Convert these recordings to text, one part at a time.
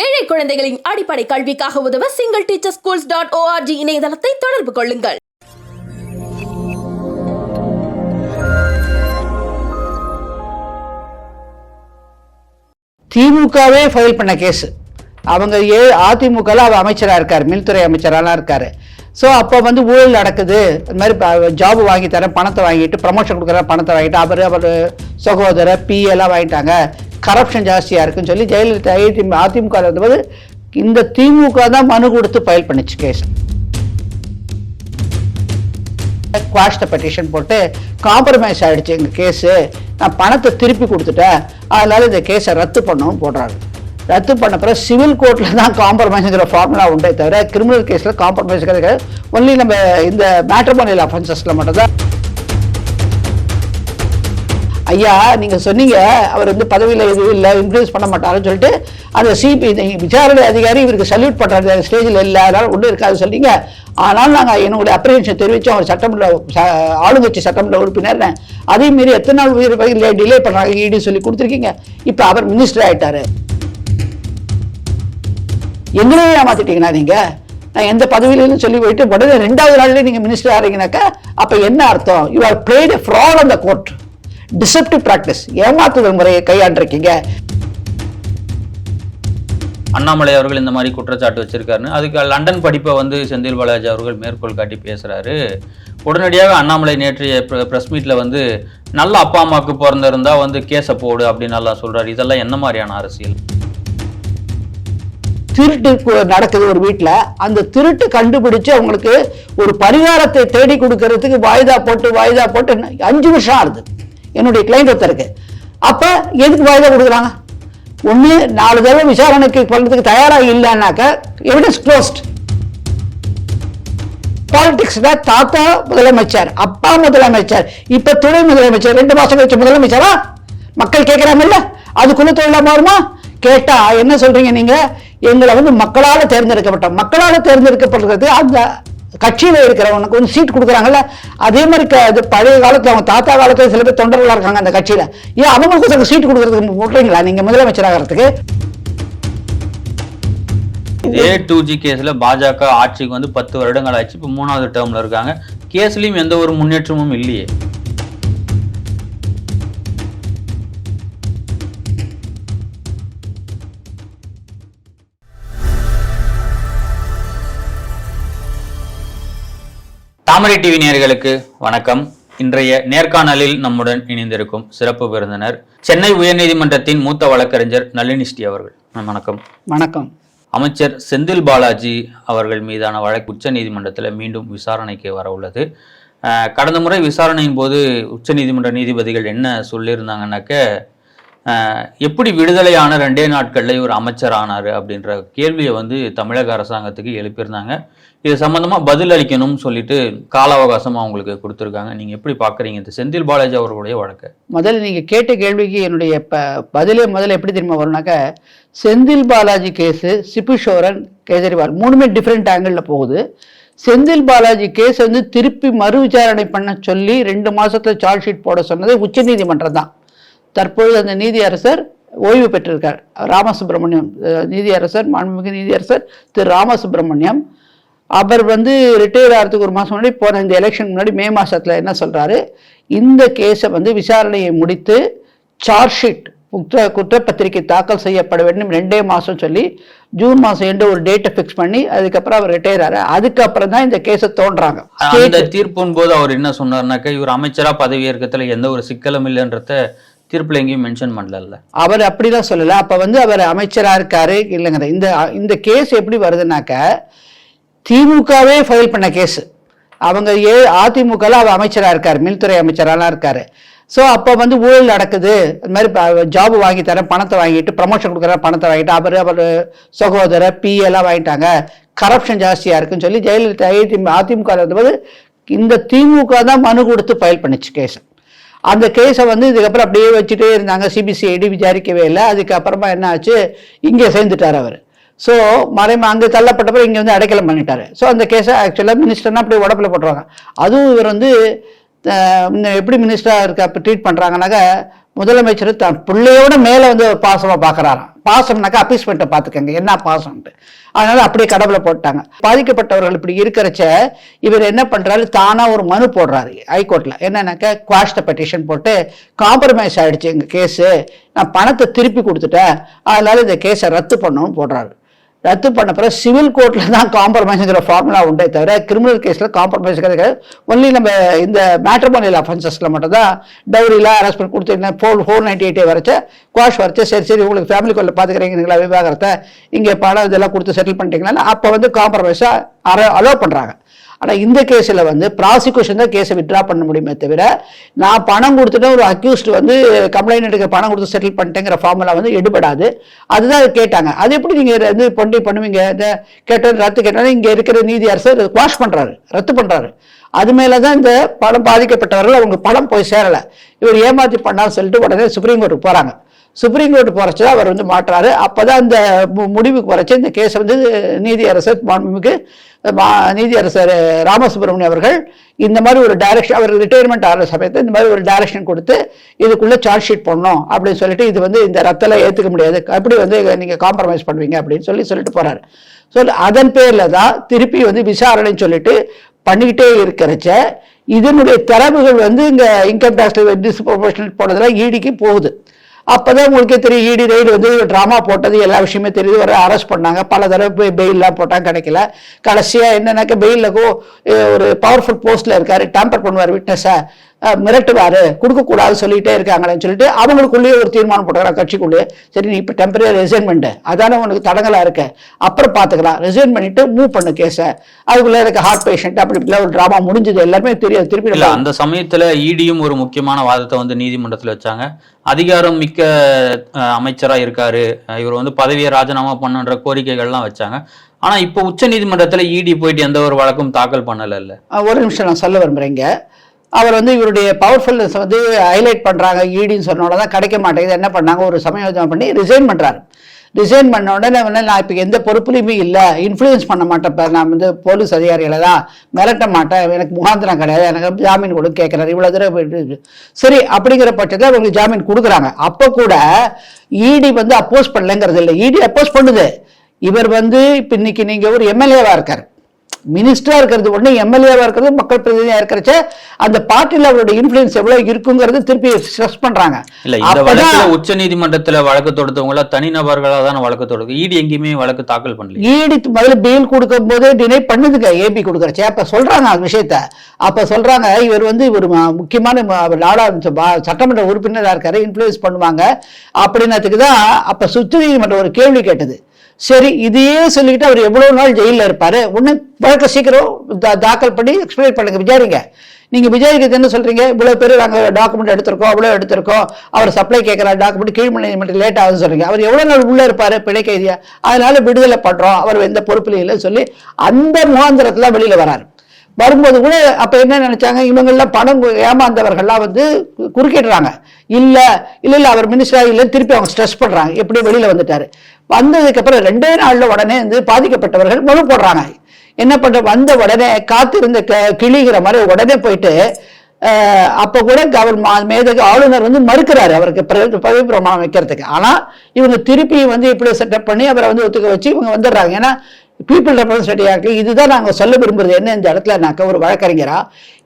ஏழை குழந்தைகளின் அடிப்படை கல்விக்காக உதவ singleteacherschools.org இணையதளத்தை தொடர்பு கொள்ளுங்கள். திமுகவே ஃபைல் பண்ண கேஸ். அவங்க அதிமுகவில் அவர் அமைச்சராக இருக்கார், மின்துறை அமைச்சராக இருக்கார். ஸோ அப்போ ஊழல் நடக்குது, இந்த மாதிரி ஜாப் வாங்கி தரேன், பணத்தை வாங்கிட்டு ப்ரமோஷன் கொடுக்குற பணத்தை வாங்கிட்டு அவர் சகோதரர் எல்லாம் வாங்கிட்டாங்க, கரப்ஷன் ஜாஸ்தியாக இருக்குன்னு சொல்லி ஜெயலலிதா அதிமுக இருந்தபோது இந்த திமுக தான் மனு கொடுத்து ஃபைல் பண்ணிச்சு கேஸ். குவாஷ் த பெட்டிஷன் போட்டு காம்ப்ரமைஸ் ஆகிடுச்சு எங்கள் கேஸு, நான் பணத்தை திருப்பி கொடுத்துட்டேன், அதனால இந்த கேஸை ரத்து பண்ணவும் போடுறாங்க. ரத்து பண்ண பிறகு சிவில் கோர்ட்டில் தான் காம்ப்ரமைஸுங்கிற ஃபார்முலா உண்டே தவிர கிரிமினல் கேஸில் காம்ப்ரமைஸ் கிடையாது. ஒன்லி நம்ம இந்த மேட்ரிமோனியல் அஃபென்சஸில் மட்டும்தான். ஐயா நீங்கள் சொன்னீங்க அவர் பதவியில் எதுவும் இல்லை, இன்க்ரீஸ் பண்ண மாட்டாருன்னு சொல்லிட்டு அந்த விசாரணை அதிகாரி இவருக்கு சல்யூட் பண்ணுற ஸ்டேஜில் இல்லை, அதனால் ஒன்றும் இருக்காது சொன்னீங்க. ஆனால் நாங்கள் என்னுடைய அப்ரிஹென்ஷன் தெரிவித்தோம். அவர் சட்டமன்ற ஆளுங்கட்சி சட்டமன்ற உறுப்பினர், அதே மாரி எத்தனை நாள் உயிர் டிலே பண்ணுறாங்க இடி சொல்லி கொடுத்துருக்கீங்க. இப்போ அவர் மினிஸ்டர் ஆகிட்டாரு. எங்களையே ஏமாத்திட்டீங்கன்னா நீங்கள், நான் எந்த பதவியிலும் சொல்லி போயிட்டு உடனே 2வது நாள்லேயே நீங்கள் மினிஸ்டர் ஆகிறீங்கனாக்கா அப்போ என்ன அர்த்தம்? You are played a fraud on the court, deceptive practice, ஏமாத்துதல் முறையை கையாண்டிருக்கீங்க. அண்ணாமலை அவர்கள் இந்த மாதிரி குற்றச்சாட்டு வச்சிருக்காருன்னு அதுக்கு லண்டன் படிப்பை செந்தில் பாலாஜி அவர்கள் மேற்கோள் காட்டி பேசுறாரு. உடனடியாக அண்ணாமலை நேற்றைய பிரஸ் மீட்ல நல்ல அப்பா அம்மாவுக்கு பிறந்திருந்தா கேஸை போடு அப்படின்னு எல்லாம் சொல்றாரு. இதெல்லாம் என்ன மாதிரியான அரசியல்? திருட்டு நடக்குது ஒரு வீட்டில், அந்த திருட்டு கண்டுபிடிச்சு அவங்களுக்கு ஒரு பரிகாரத்தை தேடி கொடுக்கறதுக்கு வாய்தா போட்டு 5 வருஷம் ஆகுது என்னுடைய கிளைண்ட் ஒருத்தருக்கு. அப்ப எதுக்கு வாய்தா கொடுக்குறாங்க? ஒண்ணு 4 தடவை விசாரணைக்கு பண்றதுக்கு தயாராக இல்லைன்னாக்க எவிடன்ஸ் க்ளோஸ்ட். பாலிடிக்ஸ்ல தாத்தா முதலமைச்சர், அப்பா முதலமைச்சர், இப்ப துணை முதலமைச்சர், 2 மாசம் கழிச்சு முதலமைச்சரா மக்கள் கேட்கிறாங்கல்ல, அதுக்குள்ள தொழிலா மாறுமா? கேட்டா என்ன சொல்றீங்க நீங்க? எங்களை மக்களால் தேர்ந்தெடுக்கப்பட்டோம், மக்களால் தேர்ந்தெடுக்கப்படுறது அந்த கட்சியில் இருக்கிறவனுக்கு சீட் கொடுக்குறாங்கல்ல, அதே மாதிரி பழைய காலத்தில் அவங்க தாத்தா காலத்தில் சில பேர் தொண்டர்களாக இருக்காங்க அந்த கட்சியில், ஏன் அவங்களுக்கு சீட் கொடுக்கறதுக்கு போடுறீங்களா நீங்க முதலமைச்சர் ஆகிறதுக்கு? இதே 2G கேஸ்ல பாஜக ஆட்சிக்கு 10 வருடங்கள் ஆச்சு, இப்போ 3வது டேர்ம்ல இருக்காங்க. கேஸ்லயும் எந்த ஒரு முன்னேற்றமும் இல்லையே. தாமரை டிவி நேயர்களுக்கு வணக்கம். இன்றைய நேர்காணலில் நம்முடன் இணைந்திருக்கும் சிறப்பு விருந்தினர் சென்னை உயர்நீதிமன்றத்தின் மூத்த வழக்கறிஞர் நளினி ஸ்ரீ அவர்கள். வணக்கம். வணக்கம். அமைச்சர் செந்தில் பாலாஜி அவர்கள் மீதான வழக்கு உச்ச நீதிமன்றத்தில் மீண்டும் விசாரணைக்கு வர உள்ளது. கடந்த முறை விசாரணையின் போது உச்ச நீதிமன்ற நீதிபதிகள் என்ன சொல்லியிருந்தாங்கன்னாக்க, எப்படி விடுதலையான 2 நாட்கள்ல ஒரு அமைச்சர் ஆனாரு அப்படின்ற கேள்வியை தமிழக அரசாங்கத்துக்கு எழுப்பியிருந்தாங்க. இது சம்பந்தமா பதில் அளிக்கணும்னு சொல்லிட்டு கால அவகாசம் அவங்களுக்கு கொடுத்துருக்காங்க. நீங்க எப்படி பாக்குறீங்க இந்த செந்தில் பாலாஜி அவர்களுடைய வழக்கு? முதல்ல நீங்க கேட்ட கேள்விக்கு என்னுடைய பதிலே முதல்ல எப்படி தெரியுமா வரும்னாக்க, செந்தில் பாலாஜி கேஸ், சிபு சோரன், கேஜரிவால் 3மே டிஃப்ரெண்ட் ஆங்கிள் போகுது. செந்தில் பாலாஜி கேஸ் திருப்பி மறு விசாரணை பண்ண சொல்லி 2 மாசத்துல சார்ஜ் ஷீட் போட சொன்னது உச்ச நீதிமன்றம் தான். தற்பொழுது அந்த நீதியரசர் ஓய்வு பெற்றிருக்கார், ராமசுப்ரமணியம் நீதியரசர், மாண்புமிகு நீதியரசர் திரு ராமசுப்ரமணியம். அவர் ரிட்டையர் ஆகிறதுக்கு 1 மாதம் முன்னாடி போன இந்த எலெக்ஷன் முன்னாடி மே மாதத்தில் என்ன சொல்கிறாரு, இந்த கேஸை விசாரணையை முடித்து சார்ஜ் ஷீட் குற்றப்பத்திரிகை தாக்கல் செய்யப்பட வேண்டும் 2 மாதம் சொல்லி ஜூன் மாதம் எண்டு ஒரு டேட்டை ஃபிக்ஸ் பண்ணி அதுக்கப்புறம் அவர் ரிட்டையர் ஆகிறார். அதுக்கப்புறம் தான் இந்த கேஸை தோன்றாங்க. அந்த தீர்ப்பின் போது அவர் என்ன சொன்னார்னாக்கா, இவர் அமைச்சராக பதவி ஏற்கத்துல எந்த ஒரு சிக்கலும் இல்லைன்றத தீர்ப்புல எங்கேயும் மென்ஷன் பண்ணல. அவர் அப்படிதான் சொல்லல. அப்ப அவர் அமைச்சரா இருக்காரு இல்லைங்க. இந்த கேஸ் எப்படி வருதுனாக்க, திமுகவே ஃபைல் பண்ண கேஸ். அவங்க அதிமுகவில் அவர் அமைச்சரா இருக்காரு, மின்துறை அமைச்சராலாம் இருக்காரு. ஸோ அப்போ ஊழல் நடக்குது, இந்த மாதிரி ஜாப் வாங்கி தரேன், பணத்தை வாங்கிட்டு ப்ரமோஷன் கொடுக்குற பணத்தை வாங்கிட்டு அவர் சகோதரர் எல்லாம் வாங்கிட்டாங்க, கரப்ஷன் ஜாஸ்தியாக இருக்குன்னு சொல்லி ஜெயலலிதா அதிமுக இருந்தபோது இந்த திமுக தான் மனு கொடுத்து ஃபைல் பண்ணிச்சு கேஸ். அந்த கேஸை இதுக்கப்புறம் அப்படியே வச்சுட்டே இருந்தாங்க, சிபிசிஐடி விசாரிக்கவே இல்லை. அதுக்கப்புறமா என்ன ஆச்சு, இங்கே சேர்ந்துட்டார் அவர். ஸோ அங்கே தள்ளப்பட்டப்பறம் இங்கே அடைக்கலம் பண்ணிட்டாரு. ஸோ அந்த கேஸை ஆக்சுவலாக மினிஸ்டர்னா அப்படியே உடப்புல போட்டுருவாங்க. அதுவும் இவர் எப்படி மினிஸ்டராக இருக்க ட்ரீட் பண்ணுறாங்கனாக்க, முதலமைச்சர் தன் பிள்ளையோட மேல வந்து பாசமா பாக்குறாராம். பாசம்னாக்கா அப்பீஸ்மெண்ட்டை பாத்துக்கங்க என்ன பாசம்ட்டு. அதனால அப்படியே கடவுளை போட்டாங்க. பாதிக்கப்பட்டவர்கள் இப்படி இருக்கிறச்ச இவர் என்ன பண்றாரு, தானா ஒரு மனு போடுறாரு ஹைகோர்ட்ல. என்னன்னாக்க குவாஷ் த பெட்டிஷன் போட்டு காம்ப்ரமைஸ் ஆயிடுச்சு எங்க கேஸு, நான் பணத்தை திருப்பி கொடுத்துட்டேன், அதனால இந்த கேஸை ரத்து பண்ணணும்னு போடுறாரு. ரத்து பண்ண பிறகு சிவில் கோர்ட்ல தான் காம்ப்ரமைஸ்ங்கிற ஃபார்முலா உண்டே தவிர கிரிமினல் கேஸ்ல காம்ப்ரமைஸ் கிடையாது. ஒன்லி நம்ம இந்த மேட்ரிமோனியல் அஃபென்சஸ்ல மட்டும் தான் டவுரியில் அரெஸ்ட் பண்ணி கொடுத்து 498 வரைச்ச குவாஷ் வரைச்ச சரி உங்களுக்கு ஃபேமிலி கோர்ட்டில் பார்த்துக்கிறீங்களா விவாகரத்தை இங்கே பணம் இதெல்லாம் கொடுத்து செட்டில் பண்ணிட்டீங்களா, அப்போ வந்து காம்ப்ரமைஸாக அலோவ் பண்ணுறாங்க. ஆனால் இந்த கேஸில் வந்து ப்ராசிக்யூஷன் தான் கேஸை வித்ட்ரா பண்ண முடியுமே தவிர நான் பணம் கொடுத்துட்டு ஒரு அக்யூஸ்ட் வந்து கம்ப்ளைண்ட் எடுக்க பணம் கொடுத்து செட்டில் பண்ணிட்டேங்கிற ஃபார்முலா வந்து எடுபடாது. அதுதான் கேட்டாங்க. அது எப்படி நீங்கள் வந்து பண்ணுவீங்க, கேட்டது ரத்து கேட்டாலும் இங்கே இருக்கிற நீதி அரசர் குவாஷ் பண்ணுறாரு, ரத்து பண்ணுறாரு. அது மேலே தான் இந்த பணம் பாதிக்கப்பட்டவர்கள் அவங்க பணம் போய் சேரலை, இவர் ஏமாற்றி பண்ணான்னு சொல்லிட்டு உடனே சுப்ரீம் கோர்ட்டுக்கு போகிறாங்க. சுப்ரீம் கோர்ட் போறச்சு அவர் வந்து மாற்றாரு. அப்பதான் இந்த முடிவுக்கு போறச்சு இந்த கேஸ் வந்து நீதியரசர் மாண்புமிகு நீதியரசர் ராமசுப்ரமணியம் அவர்கள் இந்த மாதிரி ஒரு டைரக்ஷன், அவர் ரிட்டையர்மெண்ட் ஆகிற சமயத்தில் இந்த மாதிரி ஒரு டைரக்ஷன் கொடுத்து இதுக்குள்ள சார்ஜ் ஷீட் பண்ணணும் அப்படின்னு சொல்லிட்டு இது வந்து இந்த ரத்தல ஏற்றுக்க முடியாது, அப்படி வந்து நீங்க காம்ப்ரமைஸ் பண்ணுவீங்க அப்படின்னு சொல்லிட்டு போறாரு. அதன் பேர்ல தான் திருப்பி வந்து விசாரணைன்னு சொல்லிட்டு பண்ணிக்கிட்டே இருக்கிறச்ச இதனுடைய தரவுகள் வந்து இங்க இன்கம் டாக்ஸ் டிஸ்ப்ரொபோர்ஷனல் போனதுல ஈடிக்கு போகுது. அப்பதான் உங்களுக்கே தெரியும் ஈடி ரைடு வந்து ட்ராமா போட்டது எல்லா விஷயமே தெரியுது. ஒரு அரெஸ்ட் பண்ணாங்க, பல தடவை போய் பெயிலாம் போட்டாங்க, கிடைக்கல. கடைசியா என்னன்னாக்க பெயிலுக்கோ ஒரு பவர்ஃபுல் போஸ்ட்ல இருக்காரு, டேம்பர் பண்ணுவார், விட்னஸை மிரட்டுவாரு, கொடுக்கக்கூடாது சொல்லிட்டே இருக்காங்களேன்னு சொல்லிட்டு அவங்களுக்குள்ளேயே ஒரு தீர்மானம் போட்டுக்கிறாங்க கட்சிக்குள்ளேயே. சரி நீ இப்போ டெம்பரரி ரிசைன்மெண்ட் அதானே உனக்கு தடங்கலா இருக்க, அப்புறம் பார்த்துக்கலாம், ரிசைன் பண்ணிட்டு மூவ் பண்ணு கேஸை. அதுக்குள்ள இருக்க ஹார்ட் பேஷண்ட் அப்படி இப்படிலாம் ஒரு ட்ராமா முடிஞ்சது எல்லாருமே தெரியாது. திருப்பி இல்லை அந்த சமயத்துல ஈடியும் ஒரு முக்கியமான வாதத்தை வந்து நீதிமன்றத்தில் வச்சாங்க. அதிகாரம் மிக்க அமைச்சரா இருக்காரு, இவர் வந்து பதவியை ராஜினாமா பண்ணுன்ற கோரிக்கைகள்லாம் வச்சாங்க. ஆனா இப்போ உச்ச நீதிமன்றத்துல இடி போயிட்டு எந்த ஒரு வழக்கும் தாக்கல் பண்ணல. இல்ல ஒரு நிமிஷம் நான் சொல்ல விரும்புறேங்க. அவர் வந்து இவருடைய பவர்ஃபுல்னஸ் வந்து ஹைலைட் பண்றாங்க, ஈடின்னு சொன்னோட தான் கிடைக்க மாட்டேங்குது. என்ன பண்ணாங்க, ஒரு சமயோஜனம் பண்ணி ரிசைன் பண்றாரு. ரிசைன் பண்ண உடனே நான் இப்போ எந்த பொறுப்புலையுமே இல்லை, இன்ஃப்ளூயன்ஸ் பண்ண மாட்டேன், நான் வந்து போலீஸ் அதிகாரிகளை தான் மிரட்ட மாட்டேன், எனக்கு முகாந்திரம் கிடையாது, எனக்கு ஜாமீன் கொடுக்க கேட்குறாரு. இவ்வளோ தூரம் சரி அப்படிங்கிற பட்சத்தில் அவங்களுக்கு ஜாமீன் கொடுக்குறாங்க. அப்போ கூட இடி வந்து அப்போஸ் பண்ணலங்கிறது இல்லை, இடி அப்போஸ் பண்ணுது. இவர் வந்து இப்போ இன்னைக்கு நீங்கள் ஒரு எம்எல்ஏவா இருக்கார், மினிஸ்டரா இருக்கிறது ஒண்ணு, எம்எல்ஏவா இருக்கிறது, மக்கள் பிரதிநிதியா இருக்கிறச்ச அந்த பார்ட்டில அவருடைய இன்ஃப்ளூயன்ஸ் எவ்வளவு இருக்குங்கிறது திருப்பி ஸ்ட்ரெஸ் பண்றாங்க. இல்ல இந்த வழக்குல உச்ச நீதிமன்றத்துல வழக்கு தொடுத்தவங்கள தனிநபர்களா தான் வழக்கு தொடுக்கு, ஈடி எங்கேயுமே வழக்கு தாக்கல் பண்ணல. ஈடி முதல்ல பெயில் கொடுக்கும் போது டினை பண்ணுதுங்க ஏபி கொடுக்கறச்ச. அப்ப சொல்றாங்க அந்த விஷயத்த, அப்ப சொல்றாங்க இவர் வந்து ஒரு முக்கியமான சட்டமன்ற உறுப்பினராக இருக்காரு, இன்ஃப்ளூயன்ஸ் பண்ணுவாங்க அப்படின்னதுக்கு தான் அப்ப உச்ச நீதிமன்றம் ஒரு கேள்வி கேட்டது. சரி இதையே சொல்லிக்கிட்டு அவர் எவ்வளவு நாள் ஜெயிலில் இருப்பாரு, ஒண்ணு வழக்க சீக்கிரம் தாக்கல் பண்ணி எக்ஸ்பிளைன் பண்ணுங்க, விசாரிங்க. நீங்க விசாரிக்கிறது என்ன சொல்றீங்க, இவ்வளவு பேர் நாங்கள் டாக்குமெண்ட் எடுத்திருக்கோம், அவ்வளவு எடுத்திருக்கோம், அவர் சப்ளை கேட்கிற டாக்குமெண்ட் கீழ்மலை நீதிமன்றம் லேட் ஆகுதுன்னு சொல்றீங்க. அவர் எவ்வளவு நாள் உள்ள இருப்பாரு பிழை கைதியா, அதனால விடுதலை பண்றோம், அவர் எந்த பொறுப்புலையும் இல்லை சொல்லி அந்த முகாந்திரத்துல வெளியில வராரு. வரும்போது கூட அப்ப என்ன நினைச்சாங்க, இவங்கெல்லாம் பணம் ஏமாந்தவர்கள்லாம் வந்து குறுக்கிடுறாங்க. இல்ல இல்ல இல்ல அவர் மினிஸ்டரா இல்ல, திருப்பி அவங்க ஸ்ட்ரெஸ் பண்றாங்க. எப்படி வெளியில வந்துட்டாரு. வந்ததுக்கு அப்புறம் 2 நாள்ல உடனே வந்து பாதிக்கப்பட்டவர்கள் மனு போடுறாங்க. என்ன பண்ற, வந்த உடனே காத்திருந்த கிளிகிற மாதிரி உடனே போயிட்டு அப்ப கூட மேதகு ஆளுநர் வந்து மறுக்கிறாரு அவருக்கு பதவி பிரமாணம் வைக்கிறதுக்கு. ஆனா இவங்க திருப்பி வந்து இப்படி செட்டப் பண்ணி அவரை வந்து ஒத்துக்க வச்சு இவங்க வந்துடுறாங்க. ஏன்னா பீப்புள் ரெப்ரசன்டேட்டிவ் ஆக்ட் இதுதான் நாங்கள் சொல்ல விரும்புறது என்ன இந்த இடத்துல ஒரு வழக்கறிஞரா,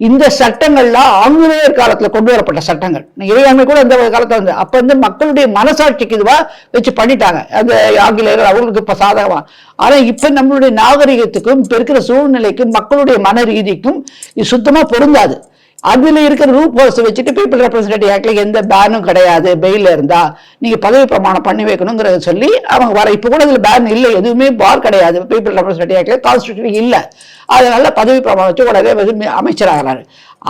இந்த சட்டங்கள்லாம் ஆங்கிலேயர் காலத்துல கொண்டு வரப்பட்ட சட்டங்கள், இறையாண்மை கூட இந்த காலத்துல வந்து அப்ப வந்து மக்களுடைய மனசாட்சிக்கு இதுவா வச்சு பண்ணிட்டாங்க அந்த ஆங்கிலேயர்கள், அவங்களுக்கு இப்ப சாதகமா. ஆனா இப்ப நம்மளுடைய நாகரிகத்துக்கும் இப்ப இருக்கிற சூழ்நிலைக்கும் மக்களுடைய மன ரீதிக்கும் இது சுத்தமா பொருந்தாது. அதுல இருக்கிற ரூப் ஹோல்ஸ் வச்சுட்டு பீப்புள் ரெப்ரசன்டேட்டிவ் ஆக்ட்ல எந்த பேனும் கிடையாது, பெயில இருந்தா நீங்க பதவி பிரமாணம் பண்ணி வைக்கணுங்கிறத சொல்லி அவங்க வர. இப்ப கூட இதுல பேன் இல்லை, எதுவுமே பார் கிடையாது பீப்புள் ரெப்ரசன்டேட்டிவ் ஆக்ட்ல, கான்ஸ்டிடியூஷன் இல்ல. அதனால பதவி பிரமாணம் வச்சு உடனே அமைச்சராகிறாரு.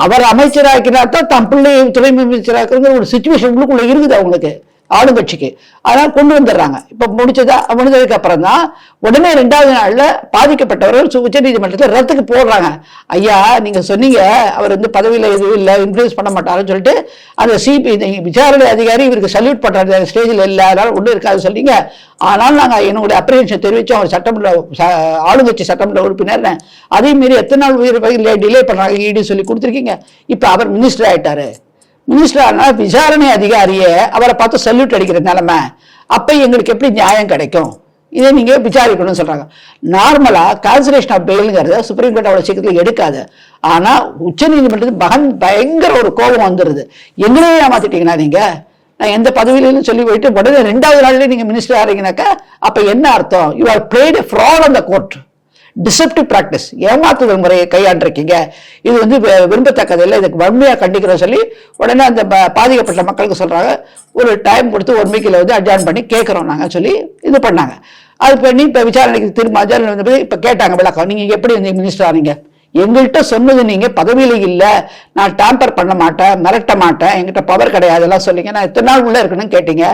அவர் அமைச்சராக்கினா தான் தன் பிள்ளை துணை அமைச்சராக்குங்கிற ஒரு சுச்சுவேஷன் உள்ளுக்குள்ள இருக்குது அவங்களுக்கு, ஆளுங்கட்சிக்கு. அதனால கொண்டு வந்துடுறாங்க. இப்ப முடிஞ்சதுக்கு அப்புறம் தான் உடனே 2வது நாள்ல பாதிக்கப்பட்டவர்கள் உச்ச நீதிமன்றத்தில் ரத்துக்கு போடுறாங்க. ஐயா நீங்க சொன்னீங்க அவர் வந்து பதவியில எதுவும் இல்லை, இன்ஃப்ளூயன்ஸ் பண்ண மாட்டாருன்னு சொல்லிட்டு அந்த விசாரணை அதிகாரி இவருக்கு சல்யூட் பண்ற ஸ்டேஜில் இல்லை, அதனால ஒன்றும் இருக்காது சொன்னீங்க. ஆனால் நாங்க என்னுடைய அப்ரிஹென்ஷன் தெரிவிச்சோம், அவர் சட்டமன்ற ஆளுங்கட்சி சட்டமன்ற உறுப்பினர், அதே மீறி எத்தனை நாள் டிலே பண்றாங்க இடி சொல்லி கொடுத்துருக்கீங்க. இப்ப அவர் மினிஸ்டர் ஆயிட்டாரு, மினிஸ்டர் ஆனா விசாரணை அதிகாரியே அவரை பார்த்து சல்யூட் அடிக்கிற நிலைமை, அப்ப எங்களுக்கு எப்படி நியாயம் கிடைக்கும்? இதை நீங்க விசாரிக்கணும்னு சொல்றாங்க. நார்மலா கான்சலேஷன் ஆஃப் பெயிலுங்கிறத சுப்ரீம் கோர்ட் அவ்வளவு சீக்கிரத்தில் எடுக்காது. ஆனா உச்ச நீதிமன்றத்துக்கு பயங்கர ஒரு கோபம் வந்துருது. எங்களையே ஏமாத்திட்டீங்கன்னா நீங்க, நான் எந்த பதவியிலும் சொல்லி போயிட்டு உடனே 2வது நாள்லயே நீங்க மினிஸ்டர் ஆறீங்கன்னாக்கா அப்ப என்ன அர்த்தம்? You are played a fraud on the court, deceptive practice, ஏமாத்துதல் முறையை கையாண்டிருக்கீங்க. இது வந்து விரும்பத்தக்கது இல்லை, இதுக்கு வன்மையா கண்டிக்கிறோம் சொல்லி உடனே அந்த பாதிக்கப்பட்ட மக்களுக்கு சொல்றாங்க, ஒரு டைம் கொடுத்து 1 வீக்கில் வந்து அட்ஜாயின் பண்ணி கேட்கிறோம் நாங்க சொல்லி இது பண்ணாங்க. அது பண்ணி இப்ப விசாரணைக்கு திரும்ப அட்ஜாயின் வந்து இப்ப கேட்டாங்க விளக்கம், நீங்க எப்படி வந்து மினிஸ்டர் ஆனீங்க? எங்கள்கிட்ட சொன்னது நீங்க பதவியில இல்ல, நான் டேம்பர் பண்ண மாட்டேன், மிரட்ட மாட்டேன், எங்கிட்ட பவர் கிடையாது எல்லாம் சொல்லிங்க, நான் எத்தனை நாள் உள்ள இருக்கணும்னு கேட்டீங்க.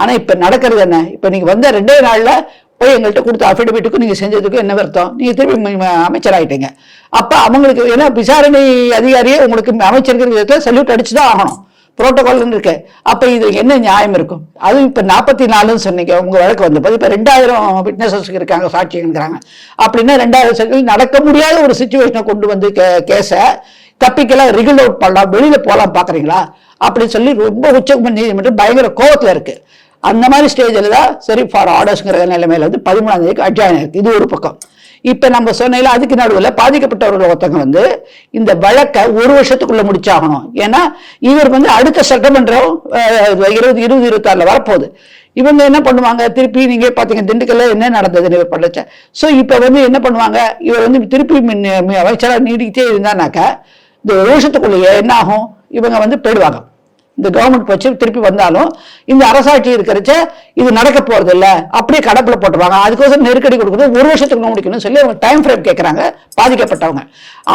ஆனா இப்ப நடக்கிறது என்ன? இப்ப நீங்க வந்த 2 நாள்ல போய் எங்கள்கிட்ட கொடுத்த அஃபிடவிட்டுக்கும் நீங்க செஞ்சதுக்கும் என்ன அர்த்தம்? நீங்க திருப்பி அமைச்சர் ஆயிட்டீங்க. அப்ப அவங்களுக்கு ஏன்னா விசாரணை அதிகாரியே உங்களுக்கு அமைச்சர்கள் விதத்துல சல்யூட் அடிச்சுதான் ஆகணும், புரோட்டோகால் இருக்கு. அப்ப இது என்ன நியாயம் இருக்கும்? அது இப்ப 44 சொன்னீங்க உங்க வழக்கு வந்தபோது, இப்ப 2000 விட்னஸஸ் இருக்காங்க, சாட்சிங்கிறாங்க. அப்படின்னா 2000 சாட்சிகள் நடக்க முடியாத ஒரு சிச்சுவேஷனை கொண்டு வந்து கேஸ தப்பிக்கலாம், ரிகல் அவுட் பண்ணலாம், வெளியில போலாம் பாக்குறீங்களா அப்படின்னு சொல்லி ரொம்ப உச்ச நீதிமன்றம் பயங்கர கோபத்துல இருக்கு. அந்த மாதிரி ஸ்டேஜில் தான் சரி ஃபார் ஆர்டர்ஸ்ங்கிற நிலைமையில வந்து 13ஆம் தேதிக்கு அட்ஜாயின் ஆயிருக்கு. இது ஒரு பக்கம். இப்ப நம்ம சொன்ன அதுக்கு நடுவில் பாதிக்கப்பட்டவர்கள் ஒருத்தவங்க வந்து இந்த வழக்கை 1 வருஷத்துக்குள்ள முடிச்சாகணும். ஏன்னா இவர் வந்து அடுத்த சட்டமன்றம் 2026 வரப்போகுது. இவங்க என்ன பண்ணுவாங்க, திருப்பி நீங்க பாத்தீங்க திண்டுக்கல்ல என்ன நடந்ததுன்னு இவர் பண்ணச்ச. சோ இப்ப வந்து என்ன பண்ணுவாங்க, இவர் வந்து திருப்பி அமைச்சராக நீடிக்கிட்டே இருந்தானாக்கா இந்த 1 வருஷத்துக்குள்ளேயே என்ன ஆகும், இவங்க வந்து போயிடுவாங்க. இந்த கவர்மெண்ட் வச்சு திருப்பி வந்தாலும் இந்த அரசாட்சி இருக்கிறச்ச இது நடக்க போறது இல்ல, அப்படியே கடப்புல போட்டுருவாங்க. அதுக்கோசரம் நெருக்கடி கொடுக்கணும், 1 வருஷத்துக்கு முடிக்கணும்னு சொல்லி அவங்க டைம் ஃப்ரேம் கேட்கறாங்க பாதிக்கப்பட்டவங்க.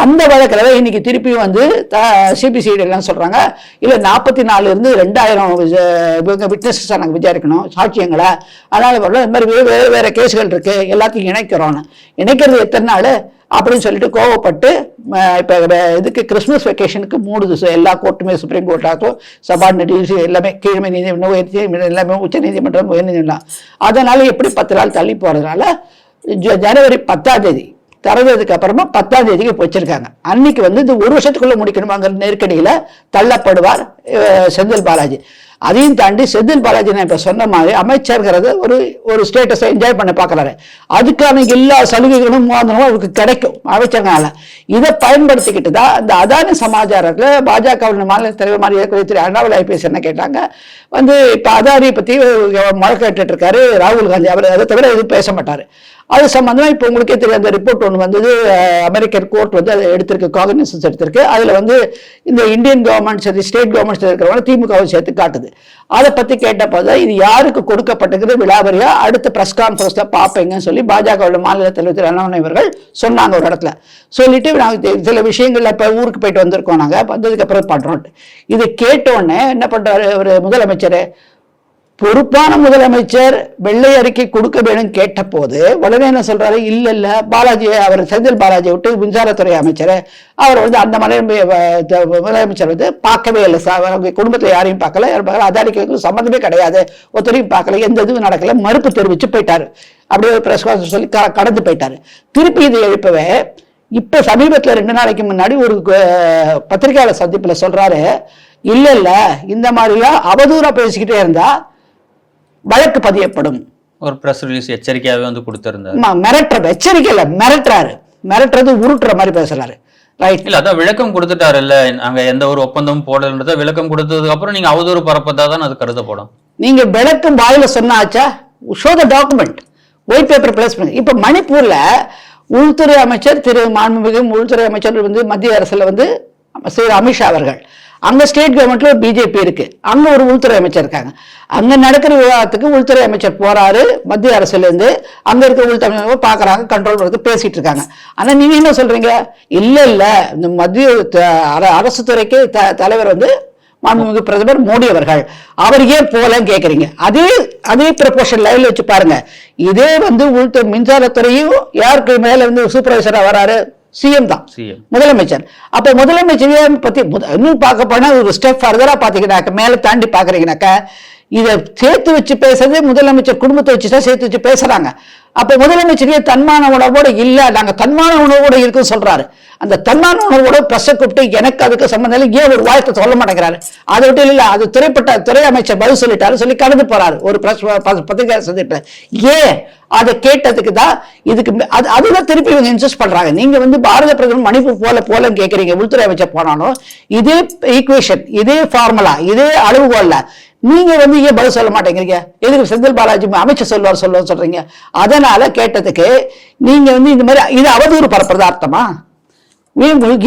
அந்த வழக்கில் இன்னைக்கு திருப்பி வந்து சிபிசிஐடி எல்லாம் சொல்றாங்க, இல்ல 44 இருந்து 2000 விட்னஸஸ் நாங்கள் விசாரிக்கணும் சாட்சியங்களை, அதனால இந்த மாதிரி வேற வேற கேஸுகள் இருக்கு, எல்லாத்தையும் இணைக்கிறோம். இணைக்கிறது எத்தனை நாள் அப்படின்னு சொல்லிட்டு கோவப்பட்டு இப்ப இதுக்கு கிறிஸ்துமஸ் வெக்கேஷனுக்கு மூடுது எல்லா கோர்ட்டுமே, சுப்ரீம் கோர்ட் ஆகும், சபார்டினேட் எல்லாமே, கீழ்மை நீதிமன்றம் எல்லாமே, உச்ச நீதிமன்றம், உயர் நீதிமன்றம். அதனால எப்படி 10 நாள் தள்ளி போறதுனால ஜனவரி 10ஆம் தேதி திறந்ததுக்கு அப்புறமா 10ஆம் தேதிக்கு வச்சிருக்காங்க. அன்னைக்கு வந்து இந்த 1 வருஷத்துக்குள்ள முடிக்கணுமாங்கிற நெருக்கடியில தள்ளப்படுவார் செந்தில் பாலாஜி. அதையும் தாண்டி செந்தில் பாலாஜி நான் இப்ப சொன்ன மாதிரி அமைச்சர்கிறது ஒரு ஸ்டேட்டஸை என்ஜாய் பண்ண பாக்குறாரு. அதுக்கான எல்லா சலுகைகளும் அவருக்கு கிடைக்கும் அமைச்சர்னால. இதை பயன்படுத்திக்கிட்டு தான் இந்த அதானி சமாச்சாரத்துல பாஜக மாநில தலைவர் மாதிரி திரு அண்ணாமலை ஐபிஎஸ் என்ன கேட்டாங்க, வந்து இப்ப அதானியை பத்தி முழக்க கேட்டுட்டு இருக்காரு ராகுல் காந்தி. அவர் அதை தவிர எதுவும் பேச மாட்டாரு. அது சம்பந்தமா இப்ப உங்களுக்கே தெரியும், அந்த ரிப்போர்ட் ஒன்று வந்தது, அமெரிக்கன் கோர்ட் வந்து அதை எடுத்திருக்கு, காகனிசன்ஸ் எடுத்திருக்கு. அதுல வந்து இந்த இந்தியன் கவர்மெண்ட் சரி ஸ்டேட் கவர்மெண்ட் இருக்கிறவங்க திமுகவை சேர்த்து காட்டுது. அதை பத்தி கேட்டப்போதான் இது யாருக்கு கொடுக்கப்பட்டிருக்கிறது விலாவரியா அடுத்த பிரஸ் கான்பரன்ஸ்ல பாப்பீங்கன்னு சொல்லி பாஜக மாநில தலைவர் திரு அண்ணாமலை அவர்கள் சொன்னாங்க ஒரு இடத்துல. சொல்லிட்டு நாங்க சில விஷயங்கள்ல இப்ப ஊருக்கு போயிட்டு வந்திருக்கோம், நாங்க வந்ததுக்கு அப்புறம் பண்றோம். இதை கேட்ட உடனே என்ன பண்றாரு ஒரு முதலமைச்சர், பொறுப்பான முதலமைச்சர் வெள்ளை அறிக்கை கொடுக்க வேணும் கேட்ட போது உடனே என்ன சொல்றாரு, இல்ல பாலாஜி, அவர் செந்தில் பாலாஜி விட்டு மின்சாரத்துறை அமைச்சர், அவர் வந்து அந்த மாதிரி முதலமைச்சர் வந்து பார்க்கவே இல்லை, அவங்க குடும்பத்துல யாரையும் பார்க்கல, அதானிக்கு சம்பந்தமே கிடையாது, ஒருத்தரையும் பார்க்கல, எந்த இதுவும் நடக்கல, மறுப்பு தெரிவிச்சு போயிட்டாரு. அப்படியே பிரஸ் கான்ஃபரன்ஸ் சொல்லி கடந்து போயிட்டாரு. திருப்பி இதை எழுப்பவே இப்ப சமீபத்துல 2 நாளைக்கு முன்னாடி ஒரு பத்திரிகையாளர் சந்திப்புல சொல்றாரு, இல்ல இந்த மாதிரிலாம் அவதூறா பேசிக்கிட்டே இருந்தா வழக்கு பதியப்படும். ஒரு பிரஸ் ரிலீஸ் எச்சரிக்கையாவே வந்து கொடுத்திருந்தாரு. மிரட்டுறது எச்சரிக்கை இல்ல, மிரட்டுறது உருட்டுற மாதிரி பேசுறாரு. ரைட் இல்ல அதான் விளக்கம் கொடுத்துட்டாரு இல்ல, நாங்க எந்த ஒரு ஒப்பந்தமும் போடலன்றத விளக்கம் கொடுத்ததுக்கு அப்புறம் நீங்க அவதூறு பரப்பதான் அது கருதப்படும். நீங்க விளக்கம் வாயில சொன்னாச்சா, show the document, white paper place பண்ணி. இப்ப மணிப்பூர்ல உள்துறை அமைச்சர் திரு மாண்புமிகு உள்துறை அமைச்சர் வந்து மத்திய அரசுல வந்து திரு அமித்ஷா அவர்கள், அங்க ஸ்டேட் கவர்மெண்ட்ல ஒரு பிஜேபி இருக்கு, அங்க ஒரு உள்துறை அமைச்சர் இருக்காங்க. அங்க நடக்கிற விவாதத்துக்கு உள்துறை அமைச்சர் போறாரு மத்திய அரசுல இருந்து, அங்க இருக்க உள்துறை பாக்குறாங்க, கண்ட்ரோல் பண்ணி பேசிட்டு இருக்காங்க. ஆனா நீங்க என்ன சொல்றீங்க, இல்ல இந்த மத்திய அரசு துறைக்கு தலைவர் வந்து மாண்புமிகு பிரதமர் மோடி அவர்கள், அவர் ஏன் போலன்னு கேக்குறீங்க. அதே ப்ரொபோஷன் லைவ்ல வச்சு பாருங்க. இதே வந்து உள்துறை மின்சாரத்துறையும் யாருக்கு மேல வந்து சூப்பர்வைசரா வராரு, சிஎம் தான், முதலமைச்சர். அப்ப முதலமைச்சர் பத்தி இன்னும் பார்க்க போனா ஒரு ஸ்டெப் ஃபர்தரா பாத்தீங்கன்னாக்க, மேல தாண்டி பாக்குறீங்கன்னாக்க இதை சேர்த்து வச்சு பேசுறதே முதலமைச்சர் குடும்பத்தை வச்சுதான் சேர்த்து வச்சு பேசுறாங்க. அப்ப முதலமைச்சரே தன்மான உணர்வோட இல்ல, நாங்க தன்மான உணர்வோட இருக்குன்னு சொல்றாரு. அந்த தன்மான உணர்வோட பிரஸ் கூப்பிட்டு எனக்கு அதுக்கு சம்பந்தம் இல்லை, ஏன் ஒரு வாய்ப்பை சொல்ல மாட்டேங்கிறாரு. அதை விட்டு இல்ல, அது துறை அமைச்சர் பதில் சொல்லிட்டாரு சொல்லி கடந்து போறாரு ஒரு பத்திரிகை சந்திப்பு. ஏன் அதை கேட்டதுக்கு தான் இதுக்கு அதுதான் திருப்பி இவங்க இன்சிஸ்ட் பண்றாங்க. நீங்க வந்து பாரத பிரதமர் மணிப்பூர் போலன்னு கேட்கறீங்க, உள்துறை அமைச்சர் போனாலும் இதே ஈக்குவேஷன், இதே ஃபார்முலா, இதே அளவுகோல்ல நீங்க வந்து ஏன் பதில் சொல்ல மாட்டேங்கிறீங்க? எதுக்கு செந்தில் பாலாஜி அமைச்சர் சொல்றீங்க? அதனால கேட்டதுக்கு நீங்க வந்து இந்த மாதிரி இது அவதூறு பரப்புறது அர்த்தமா?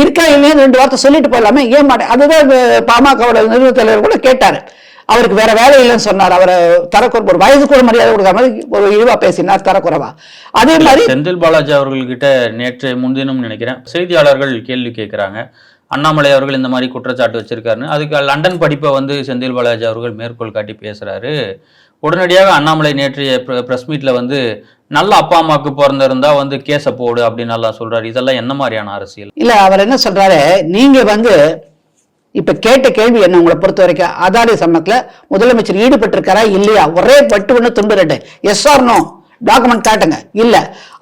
இருக்கா இல்லையா 2 வார்த்தை சொல்லிட்டு போயிடலாமே, ஏன் மாட்டேன்? அதுதான் பாமகவோட நிறுவன தலைவர் கூட கேட்டாரு. அவருக்கு வேற வேலை இல்லைன்னு சொன்னார். அவரை தரக்குறை ஒரு வயது கூட மரியாதை கொடுக்காம ஒரு இழிவா பேசினார், தரக்குறைவா. அதே மாதிரி செந்தில் பாலாஜி அவர்கள்கிட்ட நேற்று முன்தினம் நினைக்கிறேன் செய்தியாளர்கள் கேள்வி கேட்கிறாங்க, அண்ணாமலை அவர்கள் இந்த மாதிரி குற்றச்சாட்டு வச்சிருக்காருன்னு. அதுக்கு லண்டன் படிப்பை வந்து செந்தில் பாலாஜி அவர்கள் மேற்கோள் காட்டி பேசுறாரு. உடனடியாக அண்ணாமலை நேற்றைய பிரஸ் மீட்ல வந்து நல்ல அப்பா அம்மாவுக்கு பிறந்திருந்தா வந்து கேஸை போடு அப்படின்னு எல்லாம் சொல்றாரு. இதெல்லாம் என்ன மாதிரியான அரசியல்? இல்ல, அவர் என்ன சொல்றாரு, நீங்க வந்து இப்ப கேட்ட கேள்வி என்ன உங்களை பொறுத்த வரைக்கும்? அதானி சம்பளத்துல முதலமைச்சர் ஈடுபட்டிருக்காரா இல்லையா? ஒரே பட்டு ஒண்ணு துண்டு 2, எஸ் ஆர் நோ, டாக்குமெண்ட் காட்டுங்க. இல்ல,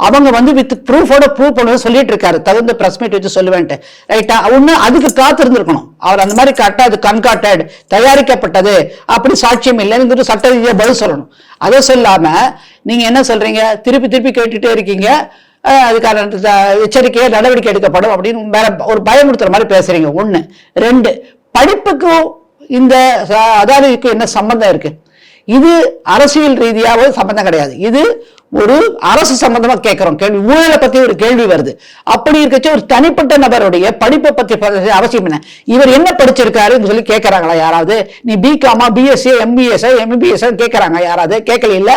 அவங்க வந்து வித் ப்ரூஃபோட ப்ரூவ் பண்ண சொல்லிட்டு இருக்காரு, தகுந்த பிரஸ் மீட் வச்சு சொல்லுவேன்ட்டு. ரைட்டா? ஒண்ணு அதுக்கு காத்திருந்திருக்கணும். அவர் அந்த மாதிரி காட்டா அது கன்கார்டட், தயாரிக்கப்பட்டது, அப்படி சாட்சியம் இல்லைன்னு சட்ட ரீதியா பதில் சொல்லணும். அதை சொல்லாம நீங்க என்ன சொல்றீங்க, திருப்பி திருப்பி கேட்டுட்டே இருக்கீங்க, அதுக்கான எச்சரிக்கையை நடவடிக்கை எடுக்கப்படும் அப்படின்னு வேற ஒரு பயமுறுத்துற மாதிரி பேசுறீங்க. 1. 2, படிப்புக்கும் இந்த அதானிக்கும் என்ன சம்பந்தம் இருக்கு? இது அரசியல் ரீதியாக சம்பந்தம் கிடையாது. இது ஒரு அரசு சம்பந்தமா கேட்கிறோம் கேள்வி. ஊழலை பத்தி ஒரு கேள்வி வருது. அப்படி இருக்கச்சு ஒரு தனிப்பட்ட நபருடைய படிப்பை பத்தி அவசியம் என்ன? இவர் என்ன படிச்சிருக்காருன்னு சொல்லி கேட்கறாங்களா யாராவது? நீ பிகாமா, பிஎஸ்சி, எம்பிஎஸ், எம்பிபிஎஸ் கேட்கறாங்க யாராவது? கேட்கல. இல்ல,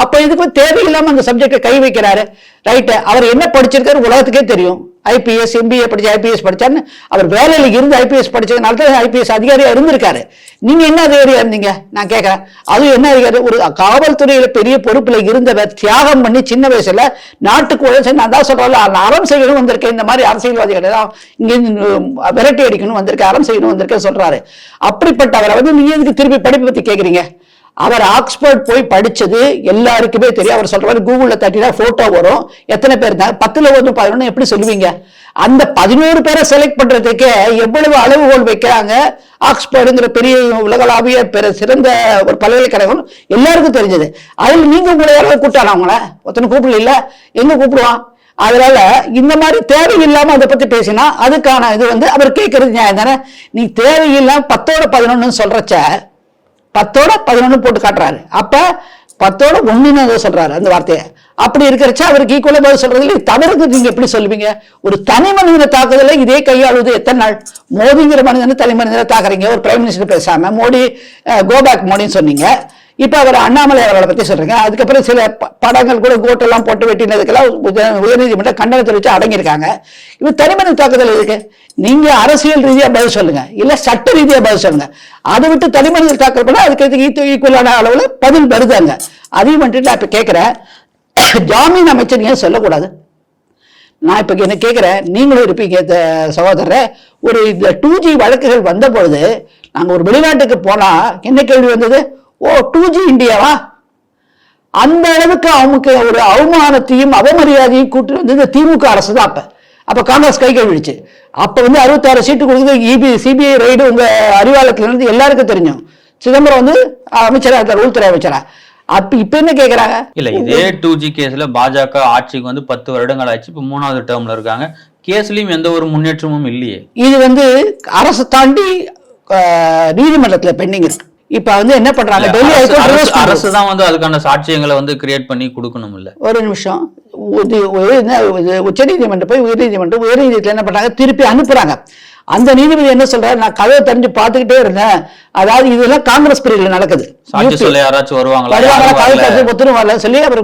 அப்ப இதுக்கு தேவையில்லாம அந்த சப்ஜெக்டை கை வைக்கிறாரு. ரைட்டு? அவர் என்ன படிச்சிருக்காரு உலகத்துக்கே தெரியும். ஐபிஎஸ், எம்பிஏ படிச்சு ஐபிஎஸ் படிச்சாருன்னு அவர் வேலையில இருந்து ஐபிஎஸ் படிச்சதுனால தான் ஐபிஎஸ் அதிகாரியா இருந்திருக்காரு. நீங்க என்ன அதிகாரியா இருந்தீங்க நான் கேட்கிறேன். அது என்ன அதிகாரி? ஒரு காவல்துறையில பெரிய பொறுப்புல இருந்தவர் தியாகம் பண்ணி சின்ன வயசுல நாட்டுக்கு உழைச்சு, நான் தான் சொல்றேன், அறம் செய்யணும் வந்திருக்கேன், இந்த மாதிரி அரசியல்வாதிகள் எல்லாம் இங்க விரட்டி அடிக்கணும் வந்திருக்கேன், அறம் செய்யணும் வந்திருக்கேன் சொல்றாரு. அப்படிப்பட்டவரை வந்து நீங்க எதுக்கு திருப்பி படிப்பு பத்தி கேட்கறீங்க? அவர் ஆக்ஸ்போர்ட் போய் படிச்சது எல்லாருக்குமே தெரியும். அவர் சொல்ற மாதிரி கூகுள்ல தட்டினா போட்டோ வரும், எத்தனை பேர் இருந்தாங்க, 10ல் 1 11 எப்படி சொல்லுவீங்க? அந்த 11 பேரை செலக்ட் பண்றதுக்கே எவ்வளவு அளவுகோல் வைக்கிறாங்க. ஆக்ஸ்போர்டுங்கிற பெரிய உலகளாவிய சிறந்த ஒரு பல்கலைக்கழகம் எல்லாருக்கும் தெரிஞ்சது. அதில் நீங்க உங்களை யாராவது கூட்டானா? அவங்கள ஒருத்தனை கூப்பிடல, இல்ல எங்க கூப்பிடுவான்? அதனால இந்த மாதிரி தேவையில்லாம அதை பத்தி பேசினா அதுக்கான இது வந்து அவர் கேட்கறது நியாயம் தானே? நீ தேவையில்லாம 10ோட 11 சொல்றச்ச 10ோட 11 போட்டு காட்டுறாரு. அப்ப 10ோட 1 சொல்றாரு அந்த வார்த்தையை. அப்படி இருக்கிறச்சா அவருக்கு ஈக்குவலா பதில் சொல்றது தவறுக்கு நீங்க எப்படி சொல்லுவீங்க? ஒரு தனி மனிதனை தாக்குதல இதே கையாளுவது எத்தனை நாள்? மோடிங்கிற மனிதனை தனி மனிதனை தாக்குறீங்க. ஒரு பிரைம் மினிஸ்டர் பேசாம மோடி கோபேக் மோடின்னு சொன்னீங்க. இப்ப அவர் அண்ணாமலை அவர்களை பத்தி சொல்றீங்க. அதுக்கப்புறம் சில படங்கள் கூட கோட்டெல்லாம் போட்டு வெட்டினதுக்கெல்லாம் உயர்நீதிமன்ற கண்டனத்தை வச்சு அடங்கியிருக்காங்க. இப்ப தனிமனித தாக்குதல் இருக்கு. நீங்க அரசியல் ரீதியா பதில் சொல்லுங்க, இல்ல சட்ட ரீதியா பதில் சொல்லுங்க. அதை விட்டு தனிமனித தாக்கல் பண்ண அதுக்கு ஈக்குவலான அளவுல பதில் வருதாங்க. அதையும் வந்துட்டு நான் இப்ப கேட்கிறேன், ஜாமீன் அமைச்சர் ஏன் சொல்லக்கூடாது? நான் இப்ப என்ன கேட்கிறேன், நீங்களும் இருப்பீங்க சகோதரர். ஒரு இந்த 2G வழக்குகள் வந்த பொழுது நாங்க ஒரு வெளிநாட்டுக்கு போனா என்ன கேள்வி வந்தது? ஓ 2G இந்தியாவா? அந்த அளவுக்கு அவங்களுக்கு ஒரு அவமானத்தையும் அவமரியாதையும் கூட்டு வந்து திமுக அரசு தான். அப்ப காங்கிரஸ் கை கழுவிடுச்சு. அப்ப வந்து 66 சீட்டு கொடுக்குது. சிபிஐ ரைடு உங்க அறிவாலயத்துல இருந்து எல்லாருக்கும் தெரியும். சிதம்பரம் வந்து அமைச்சரா இருக்கார், உள்துறை அமைச்சரா. இப்ப என்ன கேக்குறாங்க? இல்ல, இதே 2G கேஸ்ல பாஜக ஆட்சிக்கு வந்து 10 வருடங்கள் ஆச்சு. இப்ப 3வது டேர்ம்ல இருக்காங்க. கேஸ்லயும் எந்த ஒரு முன்னேற்றமும் இல்லையே. இது வந்து அரசு தாண்டி நீதிமன்றத்துல பெண்டிங் இருக்கு. இப்ப வந்து என்ன பண்றாங்க, டெல்லி அரசு தான் வந்து அதுக்கான சாட்சியங்களை வந்து கிரியேட் பண்ணி கொடுக்கணும். இல்ல, ஒரு நிமிஷம், உச்ச நீதிமன்றம் போய் உயர்நீதிமன்றத்துல என்ன பண்றாங்க, திருப்பி அனுப்புறாங்க. அந்த நீதிபதி என்ன சொல்றாரு, நான் கதையை தெரிஞ்சு பார்த்துக்கிட்டே இருந்தேன். அதாவது இதெல்லாம் காங்கிரஸ் பீரியட்ல நடக்குது. யாராச்சும் வருவாங்க சொல்லி அவர்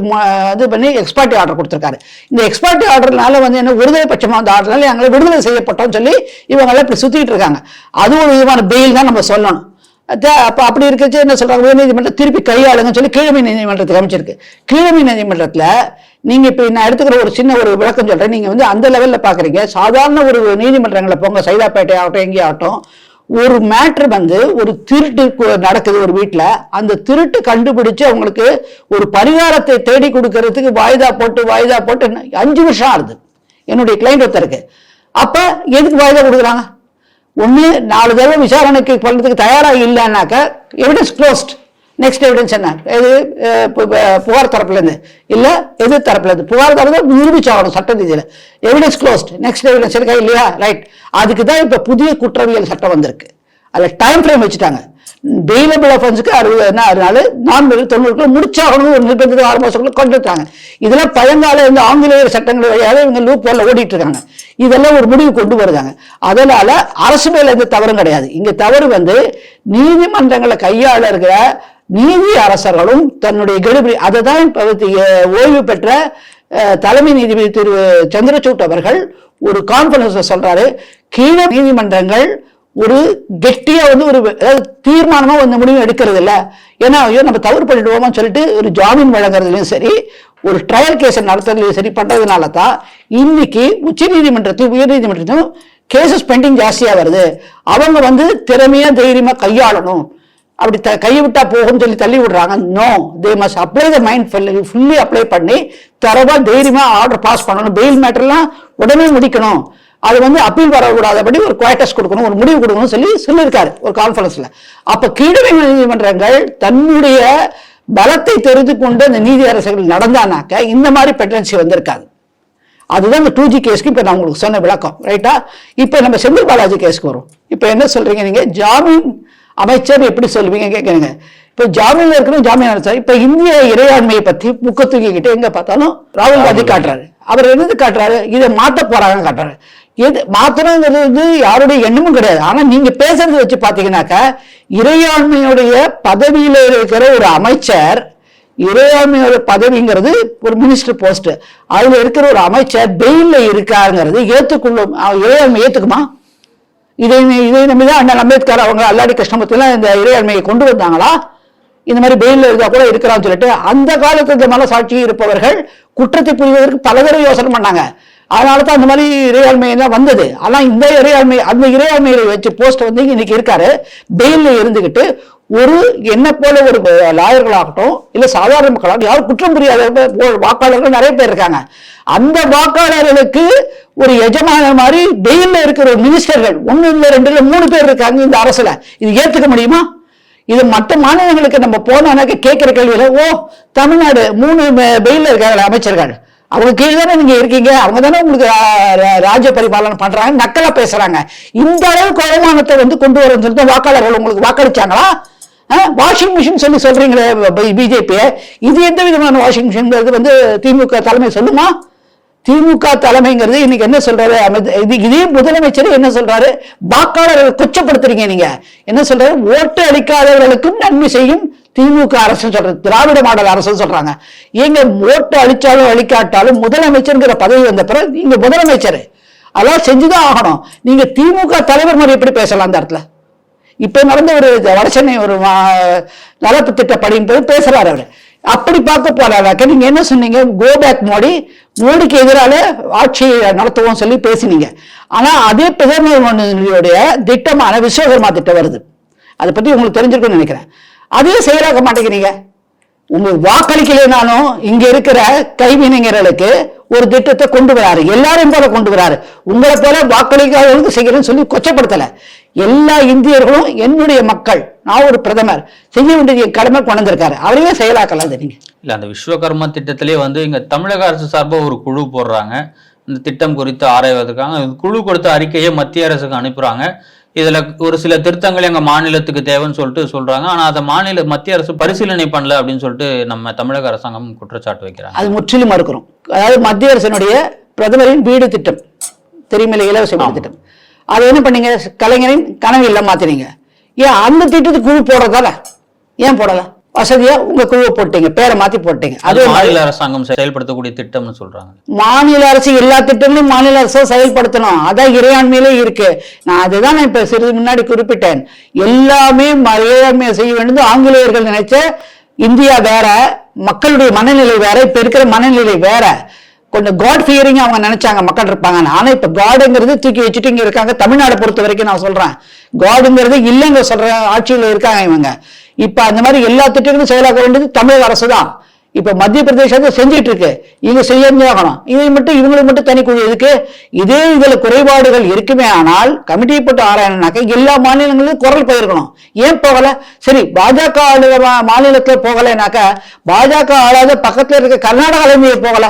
இது பண்ணி எக்ஸ்பர்ட் ஆர்டர் கொடுத்திருக்காரு. இந்த எக்ஸ்பர்ட் ஆர்டர்னால வந்து என்ன விடுதலை பட்சமா அந்த ஆர்டர்னால எங்களை விடுதலை செய்யப்பட்டோம்னு சொல்லி இவங்க எல்லாம் இப்படி சுத்திட்டு இருக்காங்க. அது ஒரு விதமான பெயில் தான் நம்ம சொல்லணும். அப்ப அப்படி இருக்கச்சு என்ன சொல்றாங்க, உயர்நீதிமன்றம் திருப்பி கையாளுங்கன்னு சொல்லி கீழமை நீதிமன்றத்துக்கு அமைச்சிருக்கு. கீழமை நீதிமன்றத்துல நீங்க இப்ப நான் எடுத்துக்கிற ஒரு சின்ன ஒரு விளக்கம் சொல்றேன். நீங்க வந்து அந்த லெவல்ல பாக்குறீங்க. சாதாரண ஒரு நீதிமன்றங்களை போங்க, சைதாப்பேட்டை ஆகட்டும், எங்கே ஆகட்டும், ஒரு மேட்ரு வந்து ஒரு திருட்டு நடக்குது ஒரு வீட்டில், அந்த திருட்டு கண்டுபிடிச்சு அவங்களுக்கு ஒரு பரிகாரத்தை தேடி கொடுக்கறதுக்கு வாய்தா போட்டு 5 வருஷம் ஆகுது என்னுடைய கிளைண்ட் ஒருத்தருக்கு. அப்ப எதுக்கு வாய்தா கொடுக்குறாங்க? ஒண்ணு 4 தடவை விசாரணைக்கு பண்றதுக்கு தயாராக இல்லைன்னாக்க எவிடன்ஸ் க்ளோஸ்ட். நெக்ஸ்ட் எவிடன்ஸ் என்ன? எது புகார் தரப்புல இருந்து இல்ல எது தரப்புல இருந்து புகார் தரப்பு நிரூபிச்சாகணும் சட்ட ரீதியில. Evidence closed. நெக்ஸ்ட் எவிடன்ஸ் இருக்கா இல்லையா? ரைட். அதுக்கு தான் இப்ப புதிய குற்றவியல் சட்டம் வந்திருக்கு. அதுல டைம் ஃப்ரேம் வச்சுட்டாங்க. பெயிலபிள் அஃபென்ஸுக்கு 60 நாள், நான் 90 முடிச்சாகணும் ஒரு நிர்பந்தத்துக்கு 6 மாசத்துக்குள்ள கொண்டு இருக்காங்க. இதெல்லாம் பழங்கால இந்த ஆங்கிலேய சட்டங்கள் வழியாக இவங்க லூப் போல ஓடிட்டு இருக்காங்க. இதெல்லாம் ஒரு முடிவு கொண்டு வருதாங்க. அதனால அரசு மேல எந்த தவறும் கிடையாது. இங்க தவறு வந்து நீதிமன்றங்களை கையாள இருக்கிற நீதி அரசர்களும் தன்னுடைய கெடுபிடி. அதை தான் ஓய்வு பெற்ற தலைமை நீதிபதி திரு சந்திரசூட் அவர்கள் ஒரு கான்ஃபரன்ஸ்ல சொல்றாரு, கீழே நீதிமன்றங்கள் ஒரு கெட்டியா வந்து ஒரு தீர்மானமா வந்து முடிவு எடுக்கிறது இல்ல. ஏன்னா ஐயோ நம்ம தவறு பண்ணிடுவோம்னு சொல்லிட்டு ஒரு ஜாமீன் வழங்குறதுலயும் சரி, ஒரு ட்ரையல் கேஸ் நடத்துறதுலயும் சரி பண்றதுனால தான் இன்னைக்கு உச்ச நீதிமன்றத்தையும் உயர் நீதிமன்றத்தையும் கேசஸ் பெண்டிங் ஜாஸ்தியா வருது. அவங்க வந்து திறமையா தைரியமா கையாளணும், அப்படி கையை விட்டா போகும் சொல்லி தள்ளி விடுறாங்க. No, they must apply the mind fully apply பண்ணி தரவா தைரியமா ஆர்டர் பாஸ் பண்ணணும். பெயில் மேட்டர்லாம் உடனே முடிக்கணும். அது வந்து அப்பீல் வரக்கூடாதபடி ஒரு குவாய்டஸ் கொடுக்கணும், ஒரு முடிவு கொடுக்கணும் சொல்லியிருக்காரு ஒரு கான்ஃபரன்ஸ்ல. அப்ப கீழமை நீதிமன்றங்கள் தன்னுடைய பலத்தை தெரிந்து கொண்டு அந்த நீதி அரசர்கள் நடந்தானாக்க இந்த மாதிரி பெட்டன்சி வந்திருக்காது. அதுதான் இந்த 2G கேஸ்க்கு இப்ப நான் உங்களுக்கு சொன்ன விளக்கம். ரைட்டா? இப்ப நம்ம செந்தில் பாலாஜி கேஸ்க்கு வரும். இப்ப என்ன சொல்றீங்க நீங்க? ஜாமீன் அமைச்சர் எப்படி சொல்லுவீங்க கேட்குறீங்க. இப்ப ஜாமீன்ல இருக்கிற ஜாமீன் அரசர் இப்ப இந்திய இறையாண்மையை பத்தி முக்க தூக்கிக்கிட்டு எங்க பார்த்தாலும் ராகுல் காந்தி காட்டுறாரு. அவர் என்னது காட்டுறாரு? இதை மாத்த போறாங்க காட்டுறாரு. எது மாத்தணுங்கிறது வந்து யாருடைய எண்ணமும் கிடையாது. ஆனா நீங்க பேசுறது வச்சு பாத்தீங்கன்னாக்க இறையாண்மையுடைய பதவியில இருக்கிற ஒரு அமைச்சர், இறையாண்மையோட பதவிங்கிறது ஒரு மினிஸ்டர் போஸ்ட், அதுல இருக்கிற ஒரு அமைச்சர் பெயில்ல இருக்காருங்கிறது ஏத்துக்கொள்ளும் இறையாண்மை ஏத்துக்குமா? இதை நம்பிதான் அண்ணன் அம்பேத்கர் அவங்க அல்லாடி கிருஷ்ணமூர்த்திலாம் இந்த இறையாண்மையை கொண்டு வந்தாங்களா? இந்த மாதிரி பெயில்ல இருந்தா கூட இருக்கிறான்னு சொல்லிட்டு அந்த காலத்து இந்த மனசாட்சி இருப்பவர்கள் குற்றத்தை புரிவதற்கு பலதடவை யோசனை பண்ணாங்க. அதனாலதான் அந்த மாதிரி இறையாண்மை தான் வந்தது. ஆனா இந்த இறையாண்மை, அந்த இறையாண்மையை வச்சு போஸ்ட் வந்து இன்னைக்கு இருக்காரு பெயில்ல இருந்துகிட்டு ஒரு என்ன போல ஒரு லாயர்களாகட்டும் இல்ல சாதாரண மக்களாகட்டும் யாரும் குற்றம் புரியாத வாக்காளர்கள் நிறைய பேர் இருக்காங்க. அந்த வாக்காளர்களுக்கு ஒரு எஜமான மாதிரி பெயில்ல இருக்கிற ஒரு மினிஸ்டர்கள் 1 இல்ல 2 இல்ல 3 பேர் இருக்காங்க இந்த அரசுல. இது ஏத்துக்க முடியுமா? இது மற்ற மாநிலங்களுக்கு நம்ம போனாக்க கேட்கிற கேள்வியில, ஓ தமிழ்நாடு 3 பெயில்ல இருக்காங்க அமைச்சர்கள், அவங்க கீழே தானே நீங்க இருக்கீங்க, அவங்க தானே உங்களுக்கு ராஜ்ய பரிபாலனை பண்றாங்க, நக்கலா பேசுறாங்க. இந்த அளவுக்கு அவமானத்தை வந்து கொண்டு வரன்னு சொல்லிட்டு வாக்காளர்கள் உங்களுக்கு வாக்களிச்சாங்களா? வாஷிங் மிஷின் சொல்றீங்களே பிஜேபி, இது எந்த விதமான வாஷிங் மிஷின் வந்து திமுக தலைமை சொல்லுமா? திமுக தலைமைங்கிறது இன்னைக்கு என்ன சொல்றாரு? இதே முதலமைச்சர் என்ன சொல்றாரு? வாக்காளர்களை கொச்சப்படுத்துறீங்க. நீங்க என்ன சொல்றாரு? ஓட்டு அளிக்காதவர்களுக்கும் நன்மை செய்யும் திமுக அரசு சொல்றது, திராவிட மாடல் அரசு சொல்றாங்க. எங்க ஓட்டு அளிச்சாலும் அளிக்காட்டாலும் முதலமைச்சர்ங்கிற பதவி வந்த பிறகு நீங்க முதலமைச்சர் அதெல்லாம் செஞ்சுதான் ஆகணும். நீங்க திமுக தலைவர் மாதிரி எப்படி பேசலாம் அந்த இடத்துல? இப்ப நடந்த ஒரு வடசென்னை ஒரு நலப்பு திட்ட படியும் பேசுறாரு அவரு. அப்படி பார்க்க போறாக்க நீங்க என்ன சொன்னீங்க? கோ பேக் மோடிக்கு எதிரால ஆட்சியை நடத்துவோம் சொல்லி பேசினீங்க. ஆனா அதே பிரதமருடைய திட்டமான விஸ்வகர்மா திட்டம் வருது, அதை பத்தி உங்களுக்கு தெரிஞ்சிருக்கும்னு நினைக்கிறேன். அதே செயலாக்க மாட்டேங்கிறீங்க. உங்க வாக்களிக்கலைனாலும் இங்க இருக்கிற கைவினைஞர்களுக்கு ஒரு திட்டத்தை கொண்டு வராரு, எல்லாரையும் போல கொண்டு வராரு. உங்களை போல வாக்களிக்காதவர்களுக்கு செய்கிறேன்னு சொல்லி கொச்சப்படுத்தல. எல்லா இந்தியர்களும் என்னுடைய மக்கள், நான் ஒரு பிரதமர் செய்ய வேண்டிய கடமை கொண்டிருக்காரு, அவரையே செயலாக்கலாம். நீங்க இல்ல அந்த விஸ்வகர்மா திட்டத்திலே வந்து இங்க தமிழக அரசு சார்பாக ஒரு குழு போடுறாங்க, இந்த திட்டம் குறித்து ஆராய்வதற்காக குழு கொடுத்த அறிக்கையை மத்திய அரசுக்கு அனுப்புறாங்க. இதுல ஒரு சில திருத்தங்கள் எங்க மாநிலத்துக்கு தேவைன்னு சொல்லிட்டு சொல்றாங்க. ஆனா அதை மத்திய அரசு பரிசீலனை பண்ணல அப்படின்னு சொல்லிட்டு நம்ம தமிழக அரசாங்கம் குற்றச்சாட்டு வைக்கிறாங்க. அது முற்றிலும் மறுக்கிறோம். அதாவது மத்திய அரசினுடைய பிரதமரின் வீடு திட்டம் தெரியுமில்ல, இலவச வீடு திட்டம், அதை என்ன பண்ணீங்க? கலைஞரின் கனவு இல்ல மாத்தினீங்க. ஏன் அந்த திட்டத்துக்கு குழு போடுறதால ஏன் போடல? வசதியா உங்க குழுவை போட்டீங்க, பேரை மாத்தி போட்டீங்க. அது மாநில அரசாங்கம் செயல்படுத்தக்கூடிய திட்டம்னு சொல்றாங்க. மாநில அரசு எல்லா திட்டங்களும் மாநில அரசு செயல்படுத்தணும், அதான் இறையாண்மையிலே இருக்கு. நான் அதுதான் நான் இப்ப சிறிது முன்னாடி குறிப்பிட்டேன். எல்லாமே இறையாண்மையை செய்ய வேண்டியது ஆங்கிலேயர்கள் நினைச்ச இந்தியா வேற, மக்களுடைய மனநிலை வேற, இப்ப இருக்கிற மனநிலை வேற. கொஞ்சம் காட் ஃபியரிங் அவங்க நினைச்சாங்க மக்கள் இருப்பாங்க. ஆனா இப்ப காடுங்கிறது தூக்கி வச்சுட்டு இங்க இருக்காங்க. தமிழ்நாடு பொறுத்த வரைக்கும் நான் சொல்றேன், காடுங்கிறது இல்லைங்க சொல்றேன், ஆட்சியில் இருக்காங்க இவங்க. இப்ப அந்த மாதிரி எல்லா திட்டங்களும் செயலாக்க வேண்டியது தமிழக அரசு தான். இப்ப மத்திய பிரதேசத்தை செஞ்சிட்டு இருக்கு, இவங்க செய்யணும். இதை மட்டும் இவங்களுக்கு மட்டும் தனி குழு எதுக்கு? இதே இதுல குறைபாடுகள் இருக்குமே ஆனால் கமிட்டி போட்டு ஆராயணும்னாக்க எல்லா மாநிலங்களிலும் குரல் போயிருக்கணும். ஏன் போகல? சரி, பாஜக ஆளுகிற மாநிலத்துல போகலைனாக்க பாஜக ஆளாத பக்கத்துல இருக்க கர்நாடகால போகல,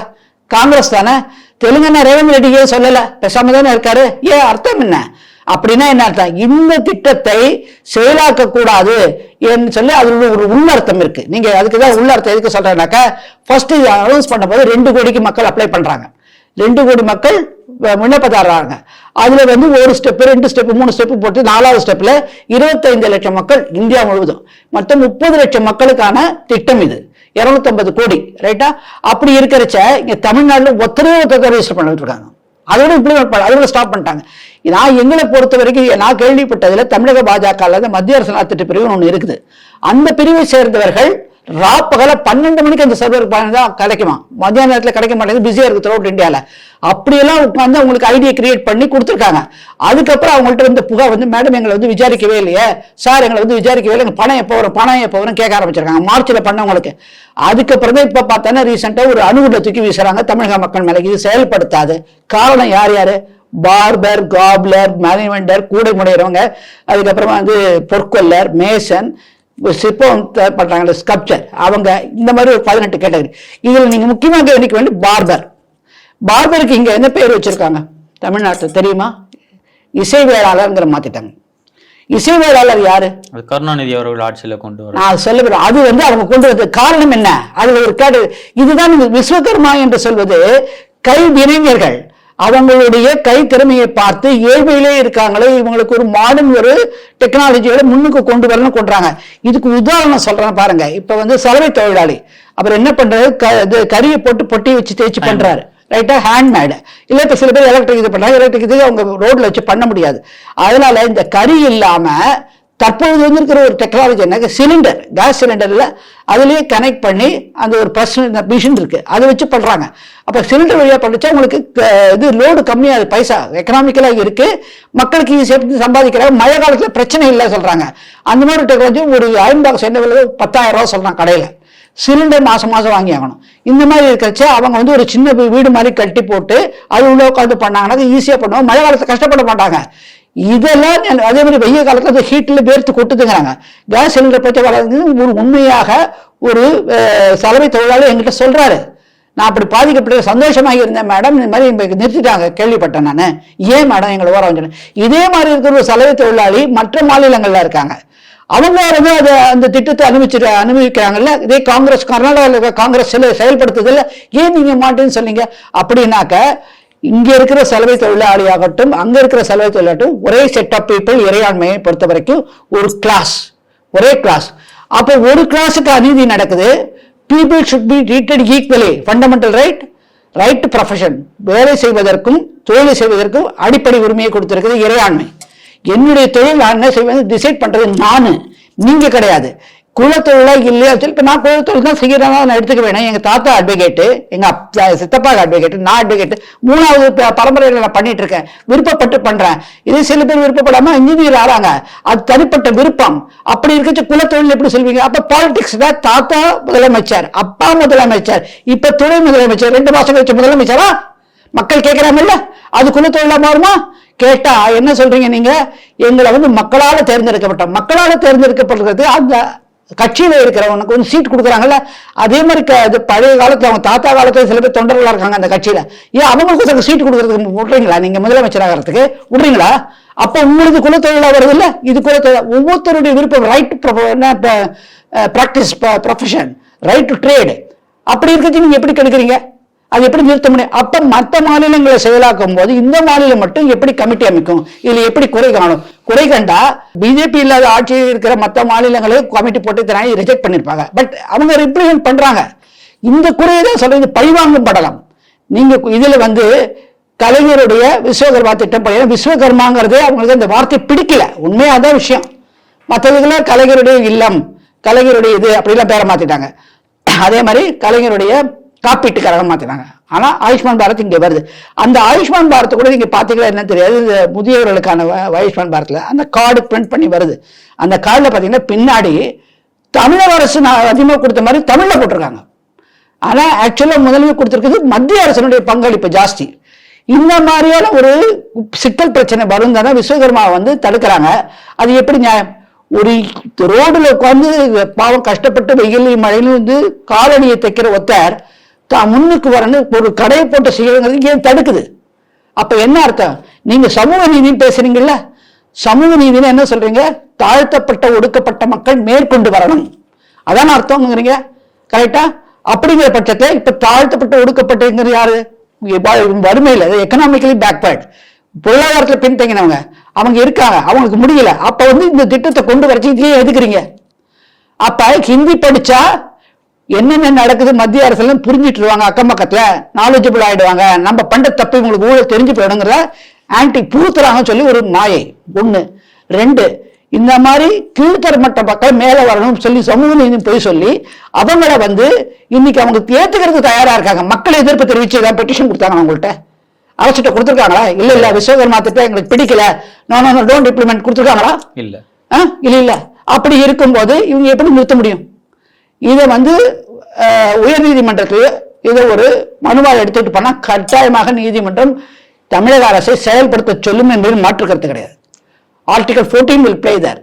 காங்கிரஸ் தானே. தெலுங்கானா ரேவந்த் ரெட்டியே சொல்லல, பேசாம தானே இருக்காரு. ஏன் அர்த்தம் என்ன? அப்படின்னா என்ன அர்த்தம்? இந்த திட்டத்தை செயலாக்க கூடாது என்று சொல்லி அதுல ஒரு உள்ளர்த்தம் இருக்கு. நீங்க அதுக்குதான் உள்ளர்த்தம் எதுக்கு சொல்றேன்னாக்கா, ஃபர்ஸ்ட் அனௌன்ஸ் பண்ண போது 2 கோடிக்கு மக்கள் அப்ளை பண்றாங்க, 2 கோடி மக்கள் விண்ணப்பதாரறாங்க. அதுல ஒரு ஸ்டெப், 2 ஸ்டெப், 3 ஸ்டெப் போட்டு 4வது ஸ்டெப்ல 25 லட்சம் மக்கள் இந்தியா முழுவதும், மொத்தம் 30 லட்சம் மக்களுக்கான திட்டம் இது. 250 கோடி, ரைட்டா? அப்படி இருக்கிறச்ச இங்க தமிழ்நாடுல ஒத்தரவே ரெஜிஸ்டர் பண்ணிட்டு இருக்காங்க. அதோட இம்ப்ளிமெண்ட் பண்ண, அதோட ஸ்டாப் பண்ணிட்டாங்க. நான் எங்களை பொறுத்த வரைக்கும் நான் கேள்விப்பட்டதுல தமிழக பாஜக மத்திய அரசு நலத்திட்ட பிரிவு ஒண்ணு இருக்குது. அந்த பிரிவை சேர்ந்தவர்கள் ராப்பகல 12 மணிக்கு அந்த சர்வர் தான் கிடைக்குமா, மத்தியான நேரத்தில் கிடைக்க மாட்டேங்குது, பிஸியா இருக்கு த்ரூ அவுட் இந்தியால. அப்படியெல்லாம் உட்காந்து அவங்களுக்கு ஐடியா கிரியேட் பண்ணி கொடுத்துருக்காங்க. அதுக்கப்புறம் அவங்கள்ட்ட புகார் மேடம் எங்களை விசாரிக்கவே இல்லையே சார், எங்களை விசாரிக்கவே இல்லை, பணம் எப்போ வரும் கேட்க ஆரம்பிச்சிருக்காங்க மார்ச்ல பண்ணவங்களுக்கு. அதுக்கப்புறம் தான் இப்ப பார்த்தோன்னா ரீசெண்டா ஒரு அணுகுண்டை தூக்கி வீசுறாங்க தமிழக மக்கள் மேல. இது செயல்படுத்தாது. காரணம் யாரு? பார்பர், காப்லர், மேனேஜ்மெண்டர், கூடை முடையறவங்க, அதுக்கப்புறமா பொற்கொல்லர், மேசன், சிற்பம் பண்றாங்க, ஸ்கல்ப்சர், அவங்க இந்த மாதிரி ஒரு 18 கேட்டகரி. இதுல நீங்க முக்கியமாக கவனிக்க வேண்டிய பார்பர். பார்பருக்கு இங்க என்ன பேர் வச்சிருக்காங்க தமிழ்நாட்டில் தெரியுமா? இசைவேளாளர் மாத்திட்டாங்க. இசைவேளாளர் யாரு? கருணாநிதி அவர்கள் ஆட்சியில கொண்டு வர நான் சொல்லுவேன். அது அவங்க கொண்டு வந்த காரணம் என்ன? அதுல ஒரு கேடு. இதுதான் விஸ்வகர்மா என்று சொல்வது கைவினைஞர்கள். அவங்களுடைய கை திறமையை பார்த்து ஏழ்மையிலே இருக்காங்களே, இவங்களுக்கு ஒரு மாடர்ன் ஒரு டெக்னாலஜியோட முன்னுக்கு கொண்டு வரணும் கொண்டாங்க. இதுக்கு உதாரணம் சொல்றேன் பாருங்க. இப்ப சலவை தொழிலாளி அவர் என்ன பண்றாரு? கறியை போட்டு பொட்டி வச்சு தேய்ச்சி பண்றாரு, ரைட்டா? ஹேண்ட்மேடு இல்ல. இப்ப சில பேர் எலக்ட்ரிக் இது பண்றாங்க. எலக்ட்ரிக் இது அவங்க ரோட்ல வச்சு பண்ண முடியாது. அதனால இந்த கறி இல்லாம தற்போது இருக்கிற ஒரு டெக்னாலஜி என்ன, சிலிண்டர், கேஸ் சிலிண்டர்ல அதுலயே கனெக்ட் பண்ணி அந்த ஒரு பர்சனல் மிஷின் இருக்கு, அதை வச்சு பண்றாங்க. அப்ப சிலிண்டர் வழியா பண்ணிச்சா உங்களுக்கு இது லோடு கம்மியாது, பைசா எக்கனாமிக்கலா இருக்கு, மக்களுக்கு ஈஸியா சம்பாதிக்கிறாங்க, மழை காலத்துல பிரச்சனை இல்லை சொல்றாங்க. அந்த மாதிரி டெக்னாலஜி ஒரு அயன் பாக்ஸ் என்ன விலை 10,000 ரூபாய் சொல்றாங்க கடையில. சிலிண்டர் மாசம் வாங்கி ஆகணும். இந்த மாதிரி இருக்கிறச்ச அவங்க ஒரு சின்ன வீடு மாதிரி கட்டி போட்டு அது உள்ள உட்காந்து பண்ணாங்கன்னா ஈஸியா பண்ணுவாங்க, மழை காலத்துல கஷ்டப்பட மாட்டாங்க. இதெல்லாம் அதே மாதிரி வெய்ய காலத்துல ஹீட்ல வேர்த்து கொட்டுதுங்கிறாங்க. கேஸ் சிலிண்டர் பற்றி ஒரு உண்மையாக ஒரு சலவை தொழிலாளி என்கிட்ட சொல்றாரு, நான் அப்படி பாதிக்கப்பட்ட சந்தோஷமாக இருந்தேன் மேடம், இந்த மாதிரி நிறுத்திட்டாங்க கேள்விப்பட்டேன் நான். ஏன் மேடம் எங்களை ஓர வந்து? இதே மாதிரி இருக்கிற ஒரு சலவை தொழிலாளி மற்ற மாநிலங்கள்ல இருக்காங்க, அவங்க அதை அந்த திட்டத்தை அனுபவிக்கிறாங்கல்ல. இதே காங்கிரஸ், கர்நாடகாவில் காங்கிரஸ் செயல்படுத்துதில்ல, ஏன் நீங்க மாட்டேன்னு சொன்னீங்க? அப்படின்னாக்க இங்க இருக்கிற சலவை தொழிலாளி ஆகட்டும், அங்க இருக்கிற சலவை தொழிலாட்டும் ஒரே செட் ஆஃப் பீப்புள். இறையாண்மையை பொறுத்த வரைக்கும் ஒரு கிளாஸ், ஒரே கிளாஸ். அப்போ ஒரு கிளாஸுக்கு அநீதி நடக்குது. People should be treated equally. Fundamental right to profession, வேலை செய்வதற்கும் தொழிலை செய்வதற்கும் அடிப்படை உரிமையை கொடுத்திருக்குது இறையாண்மை. என்னுடைய தொழில் நான் என்ன செய்வது டிசைட் பண்றது நானு, நீங்க கிடையாது. குலத்தொழிலா இல்லையா சொல்லி இப்ப நான் குலத்தொழில் தான் செய்யறதா நான் எடுத்துக்க வேணும். எங்க தாத்தா அட்வொகேட்டு, எங்க சித்தப்பா அட்வொகேட்டு, நான் அட்வொகேட்டு, 3வது பரம்பரையில நான் பண்ணிட்டு இருக்கேன், விருப்பப்பட்டு பண்றேன். இதே சில பேர் விருப்பப்படாம இன்ஜினியர் ஆறாங்க, அது தனிப்பட்ட விருப்பம். அப்படி இருக்க குலத்தொழில் எப்படி சொல்வீங்க? அப்ப பாலிடிக்ஸ் தான். தாத்தா முதலமைச்சர், அப்பா முதலமைச்சர், இப்ப துணை முதலமைச்சர், 2 மாசம் கழிச்ச முதலமைச்சரா? மக்கள் கேட்கிறாங்கல்ல, அது குலத்தொழிலா மாறுமா? கேட்டா என்ன சொல்றீங்க நீங்க? எங்களை மக்களால தேர்ந்தெடுக்கப்பட்டோம். மக்களால தேர்ந்தெடுக்கப்படுறது அந்த கட்சியில இருக்கிறவனுக்கு சீட் கொடுக்குறாங்கல்ல. அதே மாதிரி பழைய காலத்துல அவங்க தாத்தா காலத்துல சில பேர் தொண்டர்களா இருக்காங்க அந்த கட்சியில. ஏன் அவங்களுக்கு சீட் கொடுக்கறதுக்கு விடுறீங்களா? நீங்க முதலமைச்சர் ஆகிறதுக்கு விடுறீங்களா? அப்ப உங்களுக்கு குலத்தொழிலா வருது இல்ல? இது குலத்தொழில். ஒவ்வொருத்தருடைய விருப்பம், right practice profession, right to trade. அப்படி இருக்கிறது நீங்க எப்படி கெடுக்கிறீங்க? அது எப்படி நிறுத்த முடியும்? அப்ப மற்ற மாநிலங்களை செயலாக்கும் போது இந்த மாநிலம் மட்டும் எப்படி கமிட்டி அமைக்கும்? இதுல எப்படி குறை காணும்? குறை கண்டா பிஜேபி இல்லாத ஆட்சியில் இருக்கிற மற்ற மாநிலங்களை கமிட்டி போட்டு தராங்க, ரிஜெக்ட் பண்ணிருப்பாங்க. பட் அவங்க ரிப்ரசென்ட் பண்றாங்க. இந்த குறையை தான் சொல்றது, பழிவாங்கும் படலம். நீங்க இதுல கலைஞருடைய விஸ்வகர்மா திட்டம், விஸ்வகர்மாங்கிறது அவங்களுக்கு அந்த வார்த்தை பிடிக்கல. உண்மையா அதான் விஷயம். மற்றதுல கலைஞருடைய இல்லம், கலைஞருடைய இது அப்படிலாம் பேரை மாத்திட்டாங்க. அதே மாதிரி கலைஞருடைய காப்பீட்டுக்காரங்க மாத்தினாங்க. ஆனா ஆயுஷ்மான் பாரத் இங்க வருது. அந்த ஆயுஷ்மான் பாரத் கூட நீங்க பாத்தீங்களா என்ன தெரியாது, இந்த முதியவர்களுக்கான ஆயுஷ்மான் பாரத்ல அந்த கார்டு பிரிண்ட் பண்ணி வருது. அந்த கார்டுல பாத்தீங்கன்னா பின்னாடி தமிழக அரசு அதிகமாக கொடுத்த மாதிரி தமிழ்ல போட்டிருக்காங்க. ஆனா ஆக்சுவலா முதல்ல கொடுத்திருக்கிறது மத்திய அரசனுடைய பங்களிப்பு ஜாஸ்தி. இந்த மாதிரியான ஒரு சிக்கல் பிரச்சனை வரும் தானே விஸ்வகர்மா வந்து தடுக்கிறாங்க. அது எப்படி நியாயம்? ஒரு ரோடுல உட்காந்து பாவம் கஷ்டப்பட்டு வெயிலையும் மழையிலும் வந்து காலணியை தைக்கிற ஒருத்தர் தான் முன்னுக்கு வரணும் ஒரு கடையை போட்டு செய்யறது ஏன் தடுக்குது? அப்ப என்ன அர்த்தம்? நீங்க சமூக நீதினு பேசுறீங்கல்ல, சமூக நீதினு என்ன சொல்றீங்க? தாழ்த்தப்பட்ட ஒடுக்கப்பட்ட மக்கள் மேற்கொண்டு வரணும், அதான் அர்த்தம்ங்கிறீங்க. கரெக்டா? அப்படிங்கிற பட்சத்தை இப்ப தாழ்த்தப்பட்ட ஒடுக்கப்பட்ட யாரு? வறுமையில எக்கனாமிக்கலி பேக்வர்ட், பொருளாதாரத்துல பின்தங்கினவங்க அவங்க இருக்காங்க, அவங்களுக்கு முடியல. அப்ப வந்து இந்த திட்டத்தை கொண்டு வரச்சு இதையே எதுக்குறீங்க? அப்ப ஹிந்தி படிச்சா என்னென்ன நடக்குது மத்திய அரசு புரிஞ்சிட்டுருவாங்க, அக்கம் பக்கத்துல நாலேஜபிள் ஆயிடுவாங்க, நம்ம பண்ற தப்பு இவங்களுக்கு ஊழல் தெரிஞ்சு போயிடுங்கிற ஆன்டி பூத்துறாங்கன்னு சொல்லி ஒரு மாயை ஒண்ணு. ரெண்டு, இந்த மாதிரி கீழ்த்தரமட்ட மக்கள் மேல வரணும் சொல்லி சமூக நீதி போய் சொல்லி அவங்கள வந்து இன்னைக்கு அவங்க ஏத்துக்கிறது தயாரா இருக்காங்க. மக்கள் எதிர்ப்பு தெரிவிச்சு ஏதாவது பெட்டிஷன் கொடுத்தாங்க அவங்கள்ட்ட, அரசிட்ட கொடுத்துருக்காங்களா? இல்ல விஸ்வகர்மா திட்டம் எங்களுக்கு பிடிக்கல, நோ டோன்ட் இம்ப்ளிமெண்ட் கொடுத்துருக்காங்களா? இல்ல இல்ல. அப்படி இருக்கும்போது இவங்க எப்படி நிறுத்த முடியும்? இதை வந்து உயர் நீதிமன்றத்தில் இதை ஒரு மனுவாக எடுத்துட்டு போனா கட்டாயமாக நீதிமன்றம் தமிழக அரசை செயல்படுத்த சொல்லும் என்பதில் மாற்று கருத்து கிடையாது. Article 14 will play there.